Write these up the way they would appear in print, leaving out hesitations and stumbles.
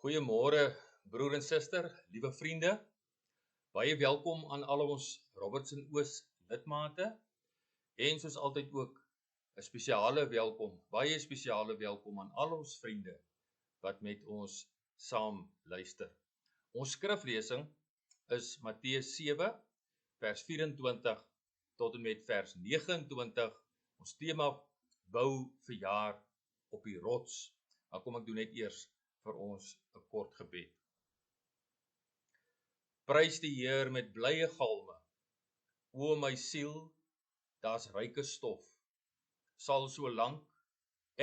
Goeiemôre broer en suster, liewe vriende. Baie welkom aan al ons Robertson Oos lidmate en soos altyd ook 'n spesiale welkom, baie spesiale welkom aan al ons vriende wat met ons saam luister. Ons skriflesing is Matteus 7 vers 24 tot en met vers 29. Ons tema bou verjaar op die rots. Maar kom ek doen net eers vir ons 'n kort gebed. Prys die Heer met blye galme. O my siel, daar's ryke stof. Sal solank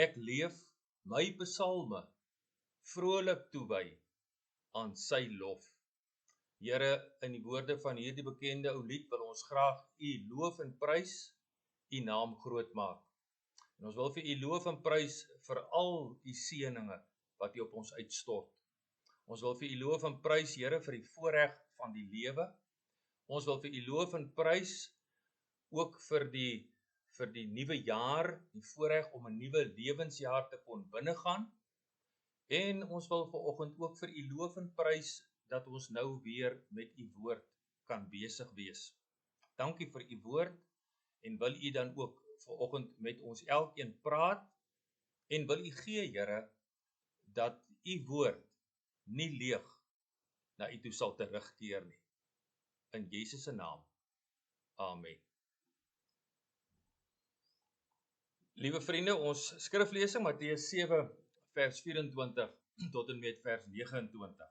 ek leef my psalme vrolik toewy aan sy lof. Here, in die woorde van hierdie bekende ou lied wil ons graag U loof en prys, U naam groot maak. En ons wil vir U loof en prys vir al U seëninge wat U op ons uitstort. Ons wil vir U loof en prys, Here, vir die voorreg van die lewe. Ons wil vir U loof en prys ook vir die nuwe jaar, die voorreg om 'n nuwe lewensjaar te kon binnegaan. En ons wil vanoggend ook vir U loof en prys dat ons nou weer met U woord kan besig wees. Dankie vir U woord en wil U dan ook vanoggend met ons elkeen praat en wil U gee, Here, dat U woord nie leeg na U toe sal terugkeer nie. In Jesus se naam. Amen. Liewe vriende, ons skriflesing Matteus 7 vers 24 tot en met vers 29.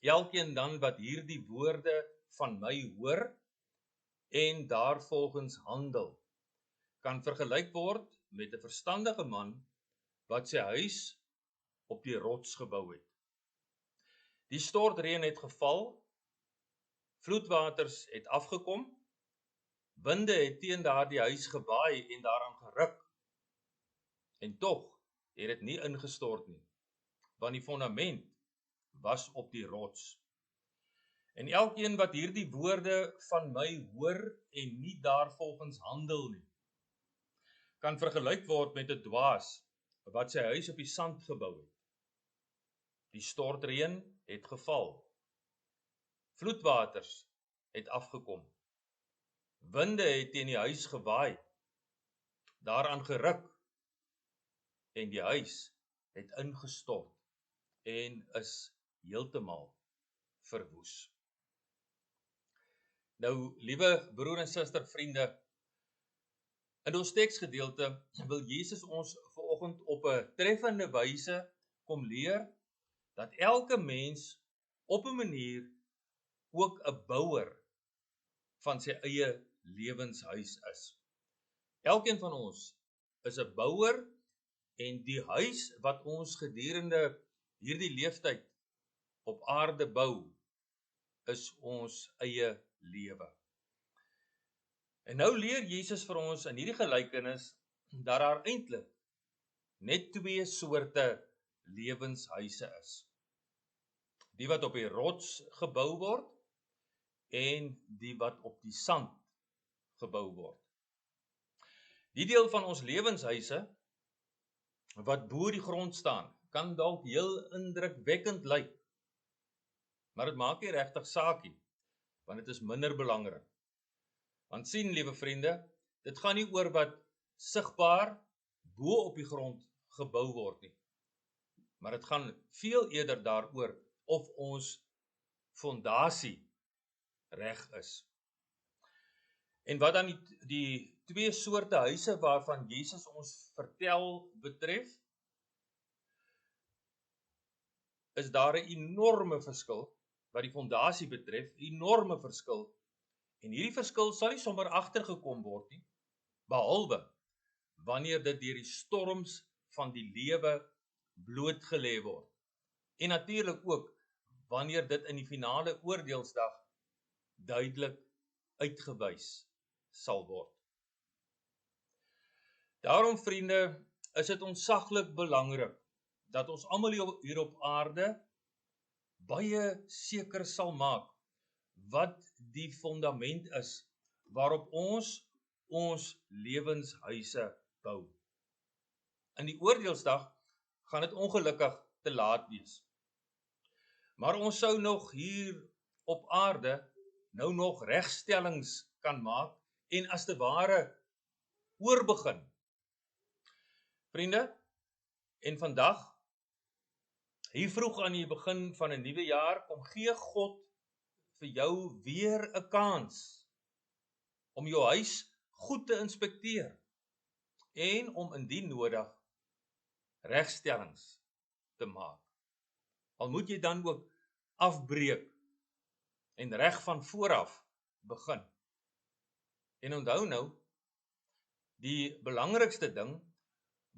Elkeen dan wat hierdie woorde van my hoor en daarvolgens handel, kan vergelyk word met 'n verstandige man wat sy huis op die rots gebou het. Die stortreën het geval, vloedwaters het afgekom, winde het teen daardie huis gewaai en daaraan geruk. En tog het dit nie ingestort nie, want die fondament was op die rots. En elkeen wat hierdie woorde van my hoor en nie daarvolgens handel nie, kan vergelyk word met 'n dwaas wat sy huis op die sand gebou het. Die stortreën het geval, vloedwaters het afgekom, winde het teen die huis gewaai, daaraan geruk en die huis het ingestort en is heeltemal verwoes. Nou, liewe broer en suster vriende, in ons teksgedeelte wil Jesus ons vanoggend op 'n treffende wyse kom leer dat elke mens op 'n manier ook 'n bouer van sy eie lewenshuis is. Elkeen van ons is 'n bouer en die huis wat ons gedurende hierdie leeftyd op aarde bou, is ons eie lewe. En nou leer Jesus vir ons in hierdie gelykenis dat daar eintlik net twee soorte lewenshuise is. Die wat op die rots gebou word en die wat op die sand gebou word. Die deel van ons lewenshuise wat bo die grond staan, kan dalk heel indrukwekkend lyk. Maar dit maak nie regtig saak nie, want dit is minder belangrik. Want sien, liewe vriende, dit gaan nie oor wat sigbaar bo op die grond gebou word nie. Maar dit gaan veel eerder daaroor of ons fondasie reg is. En wat dan die twee soorte huise waarvan Jesus ons vertel betref, is daar 'n enorme verskil wat die fondasie betref, enorme verskil. En hierdie verskil sal nie sommer agtergekom word nie, behalwe wanneer dit deur die storms van die lewe blootgelê word. En natuurlik ook wanneer dit in die finale oordeelsdag duidelik uitgewys sal word. Daarom, vriende, is dit ontsaglik belangrik dat ons almal hier op aarde baie seker sal maak wat die fondament is waarop ons lewenshuise bou. In die oordeelsdag gaan dit ongelukkig te laat wees. Maar ons sou nog hier op aarde nou nog regstellings kan maak en as te ware oorbegin. Vriende, en vandag, hier vroeg aan die begin van 'n nuwe jaar, kom gee God vir jou weer 'n kans om jou huis goed te inspekteer en om indien nodig regstellings te maak. Al moet jy dan ook afbreek en reg van vooraf begin. En onthou nou, die belangrikste ding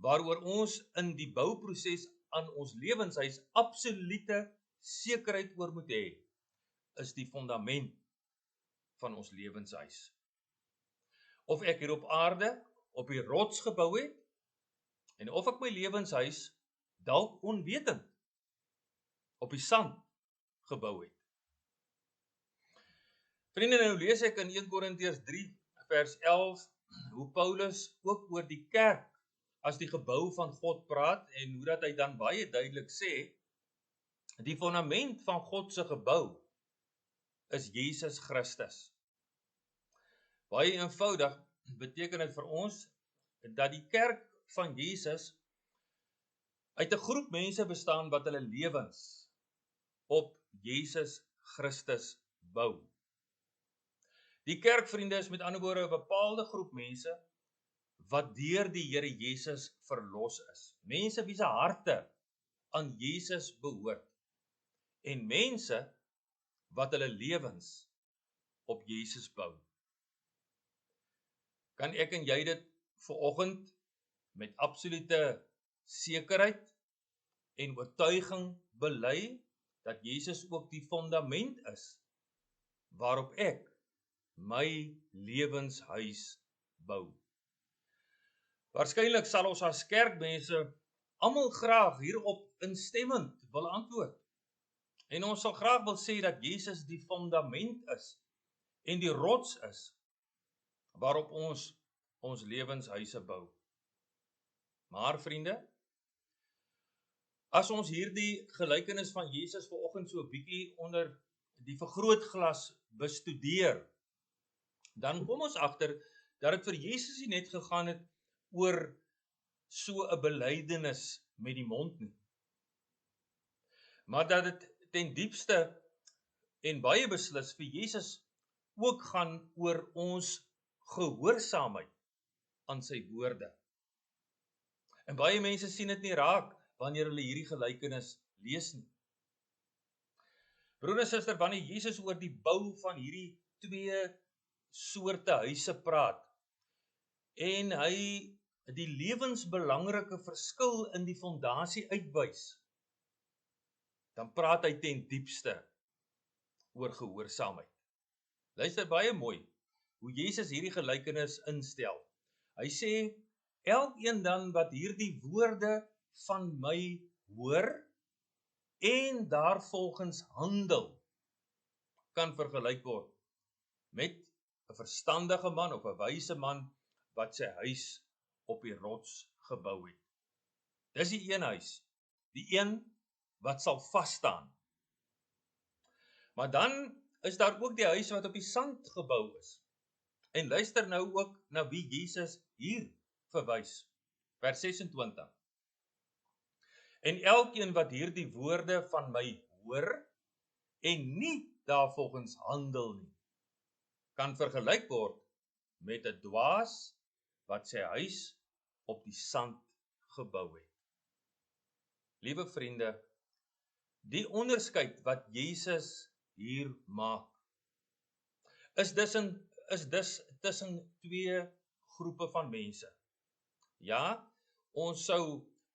waaroor ons in die bouproses aan ons lewenshuis absolute sekerheid oor moet hê, is die fondament van ons lewenshuis. Of ek hier op aarde op die rots gebou het, en of ek my lewenshuis dalk onwetend op die sand gebou het. Vriende, nou lees ek in 1 Korintiërs 3 vers 11 hoe Paulus ook oor die kerk as die gebou van God praat en hoe dat hy dan baie duidelik sê, die fondament van God se gebou is Jesus Christus. Baie eenvoudig beteken dit vir ons dat die kerk van Jesus uit 'n groep mense bestaan wat hulle lewens op Jesus Christus bou. Die kerk, vriende, is met ander woorde 'n bepaalde groep mense wat deur die Here Jesus verlos is. Mense wie se harte aan Jesus behoort. En mense wat hulle lewens op Jesus bou. Kan ek en jy dit vanoggend met absolute sekerheid en oortuiging bely dat Jesus ook die fondament is waarop ek my lewenshuis bou. Waarskynlik sal ons as kerkmense almal graag hierop instemmend wil antwoord. En ons sal graag wil sê dat Jesus die fondament is en die rots is waarop ons lewenshuise bou. Maar vriende, as ons hierdie gelykenis van Jesus vanoggend so 'n bietjie onder die vergrootglas bestudeer, dan kom ons agter dat dit vir Jesus nie net gegaan het oor so 'n belydenis met die mond nie, maar dat dit ten diepste en baie beslis vir Jesus ook gaan oor ons gehoorsaamheid aan sy woorde. En baie mense sien dit nie raak wanneer hulle hierdie gelykenis lees nie. Broer en suster, wanneer Jesus oor die bou van hierdie twee soorte huise praat en hy die lewensbelangrike verskil in die fondasie uitwys, dan praat hy ten diepste oor gehoorsaamheid. Luister baie mooi hoe Jesus hierdie gelykenis instel. Hy sê, elkeen dan wat hierdie woorde van my hoor en daarvolgens handel, kan vergelyk word met 'n verstandige man of 'n wyse man wat sy huis op die rots gebou het. Dis die een huis, die een wat sal vas staan. Maar dan is daar ook die huis wat op die sand gebou is. En luister nou ook na wie Jesus hier verwys. Vers 26. En elkeen wat hierdie woorde van my hoor en nie daarvolgens handel nie, kan vergelyk word met 'n dwaas wat sy huis op die sand gebou het. Liewe vriende, die onderskeid wat Jesus hier maak, is dus tussen twee groepe van mense. Ja, ons sou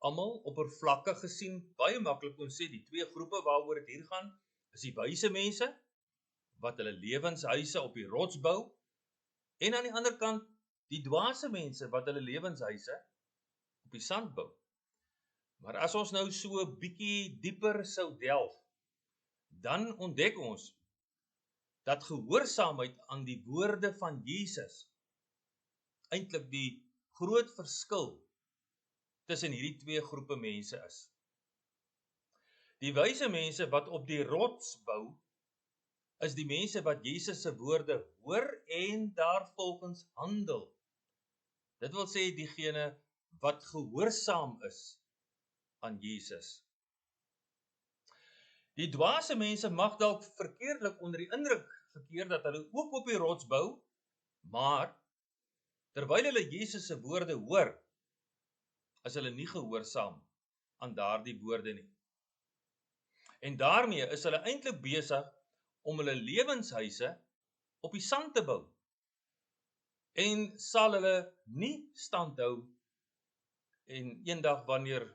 almal oppervlakkig gesien baie maklik kon sê die twee groepe waaroor dit hier gaan, is die wyse mense wat hulle lewenshuise op die rots bou en aan die ander kant die dwaase mense wat hulle lewenshuise op die sand bou. Maar as ons nou so 'n bietjie dieper sou delf, dan ontdek ons dat gehoorsaamheid aan die woorde van Jesus eintlik die groot verskil tussen hierdie twee groepe mense is. Die wyse mense wat op die rots bou, is die mense wat Jesus se woorde hoor en daarvolgens handel. Dit wil sê diegene wat gehoorsaam is aan Jesus. Die dwaase mense mag dalk verkeerdelik onder die indruk verkeer dat hulle ook op die rots bou, maar terwyl hulle Jesus se woorde hoor, is hulle nie gehoorsaam aan daardie woorde nie. En daarmee is hulle eintlik besig om hulle lewenshuise op die sand te bou. En sal hulle nie standhou en eendag wanneer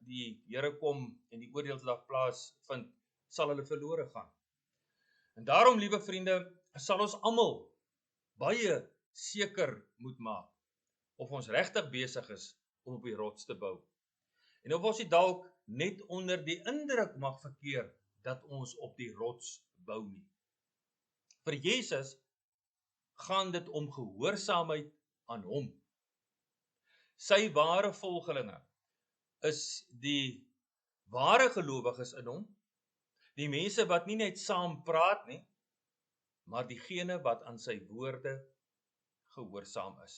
die Here kom en die oordeelsdag plaasvind, sal hulle verlore gaan. En daarom, liewe vriende, sal ons almal baie seker moet maak of ons regtig besig is om op die rots te bou. En of ons nie dalk net onder die indruk mag verkeer dat ons op die rots bou nie. Vir Jesus gaan dit om gehoorsaamheid aan hom. Sy ware volgelinge is die ware gelowiges in hom, die mense wat nie net saam praat nie, maar diegene wat aan sy woorde gehoorsaam is.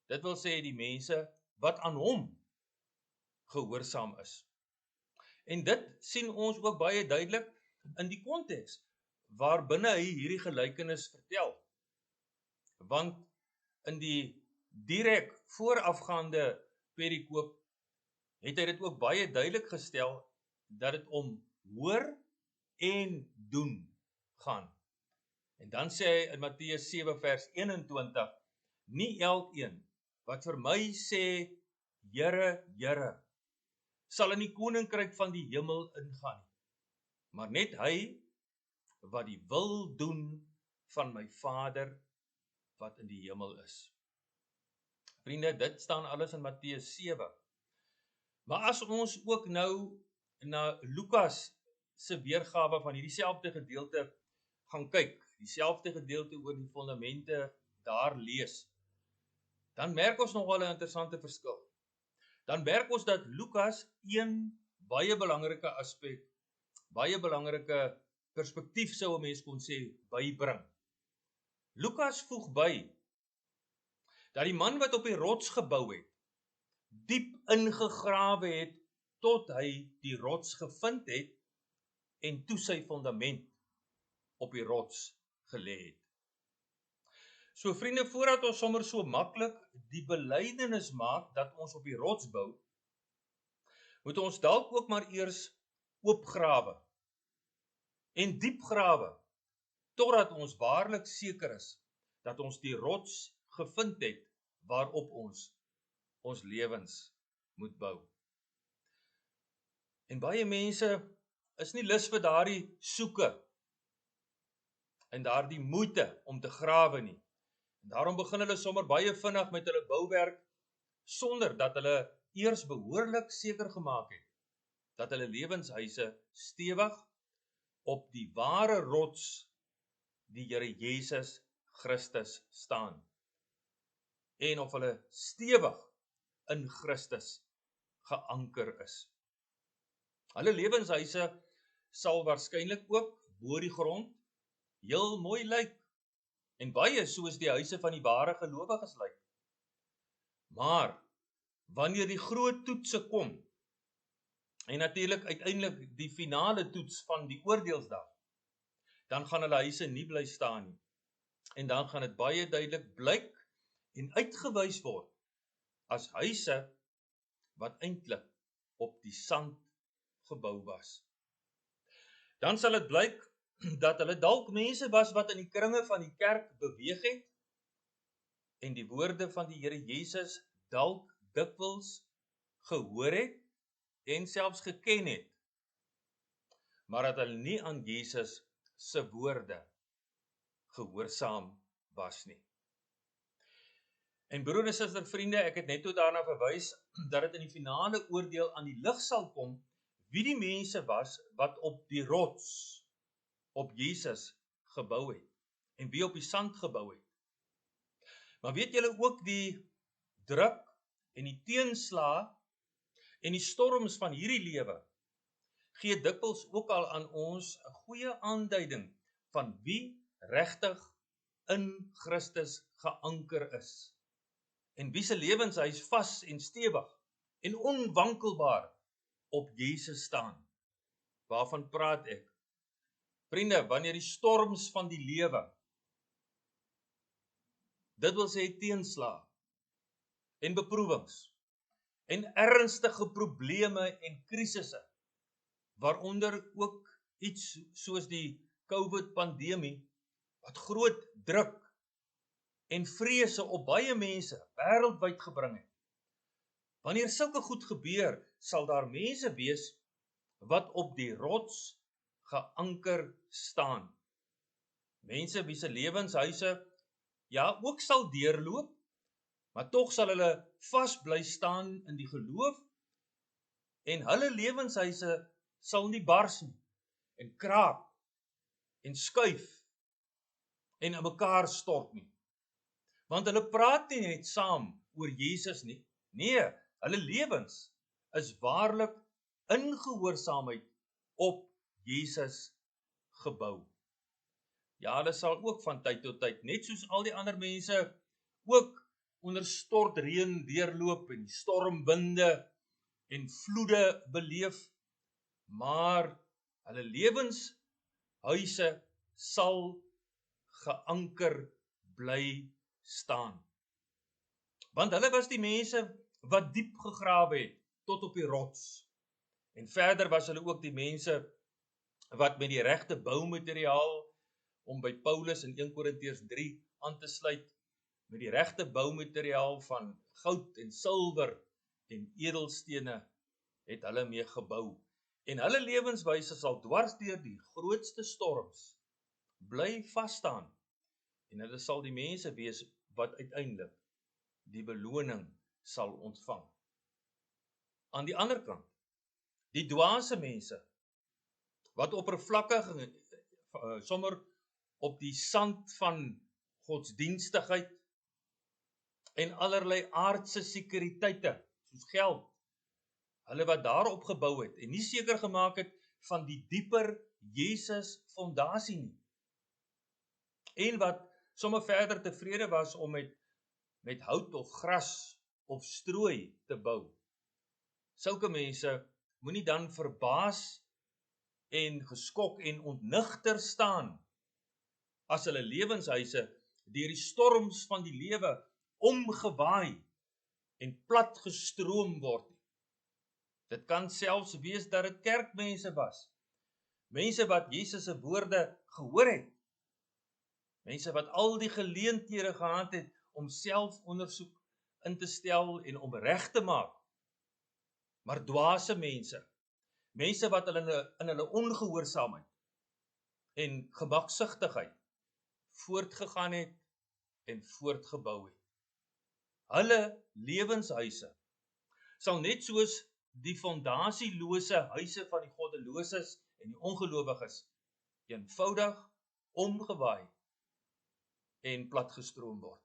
Dit wil sê die mense wat aan hom gehoorsaam is. En dit sien ons ook baie duidelik in die konteks waarbinne hy hierdie gelykenis vertel. Want in die direk voorafgaande perikoop het hy dit ook baie duidelik gestel dat dit om hoor en doen gaan. En dan sê hy in Matteus 7 vers 21, nie elkeen wat vir my sê, Here, Here, sal in die koninkryk van die hemel ingaan, maar net hy wat die wil doen van my Vader wat in die hemel is. Vriende, dit staan alles in Matteus 7. Maar as ons ook nou na Lukas se weergawe van hierdie selfde gedeelte gaan kyk, dieselfde gedeelte oor die fondamente daar lees, dan merk ons nogal 'n interessante verskil. Dan merk ons dat Lukas een baie belangrike aspek, baie belangrike perspektief sou 'n mens kon sê, bybring. Lukas voeg by dat die man wat op die rots gebou het, diep ingegrawe het tot hy die rots gevind het en toe sy fondament op die rots gelê het. So vriende, voordat ons sommer so maklik die belydenis maak dat ons op die rots bou, moet ons dalk ook maar eers oopgrawe en diep grawe, totdat ons waarlik seker is dat ons die rots gevind het waarop ons lewens moet bou. En baie mense is nie lus vir daardie soeke en daardie moeite om te grawe nie. En daarom begin hulle sommer baie vinnig met hulle bouwerk sonder dat hulle eers behoorlik seker gemaak het dat hulle lewenshuise stewig op die ware rots, die Here Jesus Christus staan. En of hulle stewig in Christus geanker is. Hulle lewenshuise sal waarskynlik ook bo die grond heel mooi lyk en baie soos die huise van die ware gelowiges lyk. Maar wanneer die groot toetse kom en natuurlik uiteindelik die finale toets van die oordeelsdag, dan gaan hulle huise nie bly staan nie. En dan gaan dit baie duidelik blyk en uitgewys word as huise wat eintlik op die sand gebou was. Dan sal dit blyk dat hulle dalk mense was wat in die kringe van die kerk beweeg het en die woorde van die Here Jesus dalk dikwels gehoor het en selfs geken het, maar dat hulle nie aan Jesus se woorde gehoorsaam was nie. En broer en suster, vriende, ek het net toe daarna verwys dat dit in die finale oordeel aan die lig sal kom wie die mense was wat op die rots op Jesus gebou het en wie op die sand gebou het. Maar weet julle ook die druk en die teenslae en die storms van hierdie lewe gee dikwels ook al aan ons 'n goeie aanduiding van wie regtig in Christus geanker is en wie se lewenshuis vas en stewig en onwankelbaar op Jesus staan. Waarvan praat ek? Vriende, wanneer die storms van die lewe, dit wil sê teenslae en beproewings en ernstige probleme en krisisse, waaronder ook iets soos die COVID-pandemie, wat groot druk en vrese op baie mense wêreldwyd gebring het. Wanneer sulke goed gebeur, sal daar mense wees wat op die rots geanker staan. Mense wie se lewenshuise ook sal deurloop, maar tog sal hulle vas bly staan in die geloof en hulle lewenshuise sal nie bars nie en kraak en skuif en in mekaar stort nie. Want hulle praat nie net saam oor Jesus nie. Nee, hulle lewens is waarlik in gehoorsaamheid op Jesus gebou. Ja, hulle sal ook van tyd tot tyd, net soos al die ander mense, ook onder stortreën deurloop en stormwinde en vloede beleef, maar hulle lewenshuise sal geanker bly staan. Want hulle was die mense wat diep gegrawe het tot op die rots. En verder was hulle ook die mense wat met die regte boumateriaal, om by Paulus in 1 Korintiërs 3 aan te sluit, met die regte boumateriaal van goud en silwer en edelstene het hulle mee gebou. En hulle lewenswyse sal dwars deur die grootste storms bly vas staan. En hulle sal die mense wees wat uiteindelik die beloning sal ontvang. Aan die ander kant, die dwaase mense, wat oppervlakkig sommer op die sand van godsdienstigheid en allerlei aardse sekuriteite, soos geld, hulle wat daarop gebou het en nie seker gemaak het van die dieper Jesus fondasie nie. En wat sommer verder tevrede was om met hout of gras of strooi te bou. Sulke mense moenie dan verbaas en geskok en ontnigter staan as hulle lewenshuise deur die storms van die lewe omgewaai en platgestroom word. Dit kan selfs wees dat dit kerkmense was. Mense wat Jesus se woorde gehoor het. Mense wat al die geleenthede gehad het om selfondersoek in te stel en om reg te maak. Maar dwaase mense, mense wat hulle in hulle ongehoorsaamheid en gemaksigtigheid voortgegaan het en voortgebou het. Hulle lewenshuise sal net soos die fondasielose huise van die goddeloses en die ongelowiges eenvoudig omgewaai en platgestroom word.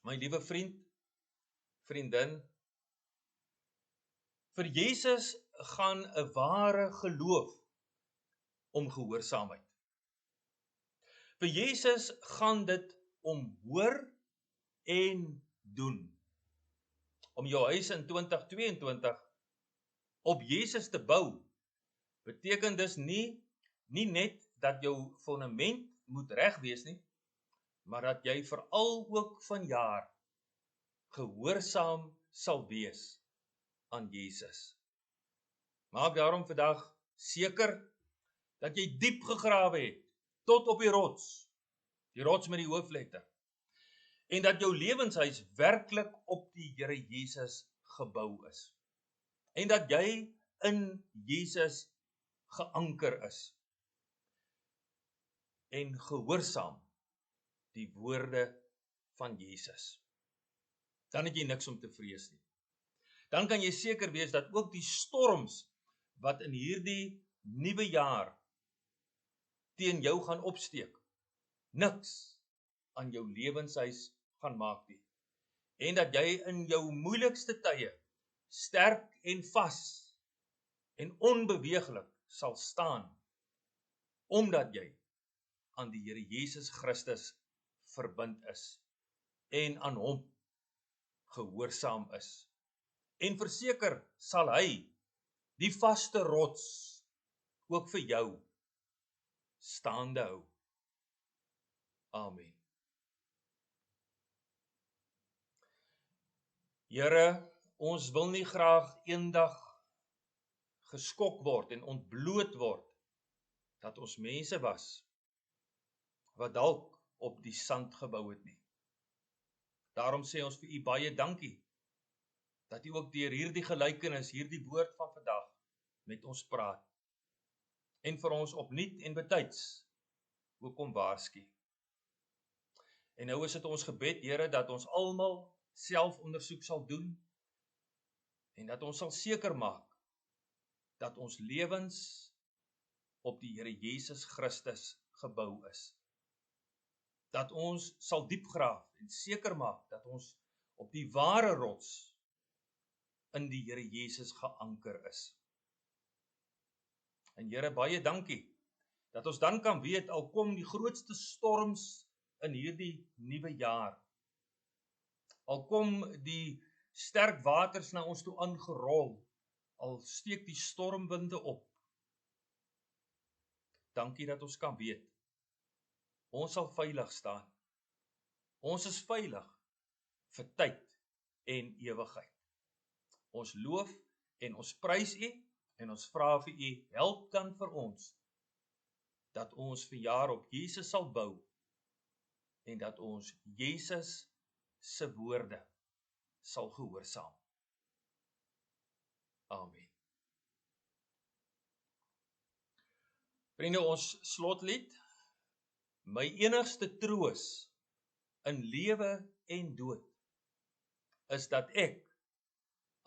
My liewe vriend, vriendin, vir Jesus gaan 'n ware geloof om gehoorsaamheid. Vir Jesus gaan dit om hoor en doen. Om jou huis in 2022 op Jesus te bou, beteken dus nie net dat jou fondament moet reg wees nie, maar dat jy veral ook vanjaar gehoorsaam sal wees aan Jesus. Maak daarom vandag seker dat jy diep gegrawe het tot op die rots met die hoofletter, en dat jou lewenshuis werklik op die Here Jesus gebou is, en dat jy in Jesus geanker is, en gehoorsaam die woorde van Jesus. Dan het jy niks om te vrees nie. Dan kan jy seker wees dat ook die storms wat in hierdie nuwe jaar teen jou gaan opsteek, niks aan jou lewenshuis gaan maak nie. En dat jy in jou moeilikste tye sterk en vas en onbeweeglik sal staan, omdat jy aan die Here Jesus Christus verbind is, en aan hom gehoorsaam is. En verseker sal hy die vaste rots ook vir jou staande hou. Amen. Here, ons wil nie graag eendag geskok word en ontbloot word dat ons mense was wat dalk op die sand gebou het nie. Daarom sê ons vir u baie dankie dat u ook deur hierdie gelykenis, hierdie woord van vandag met ons praat en vir ons opnuut en betyds ook kom waarsku. En nou is dit ons gebed, Here, dat ons almal selfondersoek sal doen en dat ons sal seker maak dat ons lewens op die Here Jesus Christus gebou is. Dat ons sal diep graaf en seker maak dat ons op die ware rots in die Here Jesus geanker is. En Here, baie dankie dat ons dan kan weet, al kom die grootste storms in hierdie nuwe jaar, al kom die sterk waters na ons toe aangerol, al steek die stormwinde op, dankie dat ons kan weet, ons sal veilig staan. Ons is veilig vir tyd en ewigheid. Ons loof en ons prys u en ons vra vir u help dan vir ons dat ons verjaar op Jesus sal bou en dat ons Jesus se woorde sal gehoorsaam. Amen. Vriende, ons slotlied, my enigste troos in lewe en dood is dat ek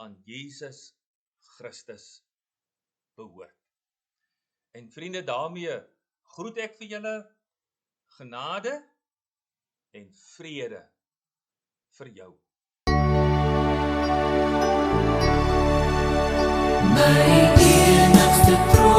aan Jesus Christus behoort. En vriende, daarmee groet ek vir julle genade en vrede vir jou. My enigste troos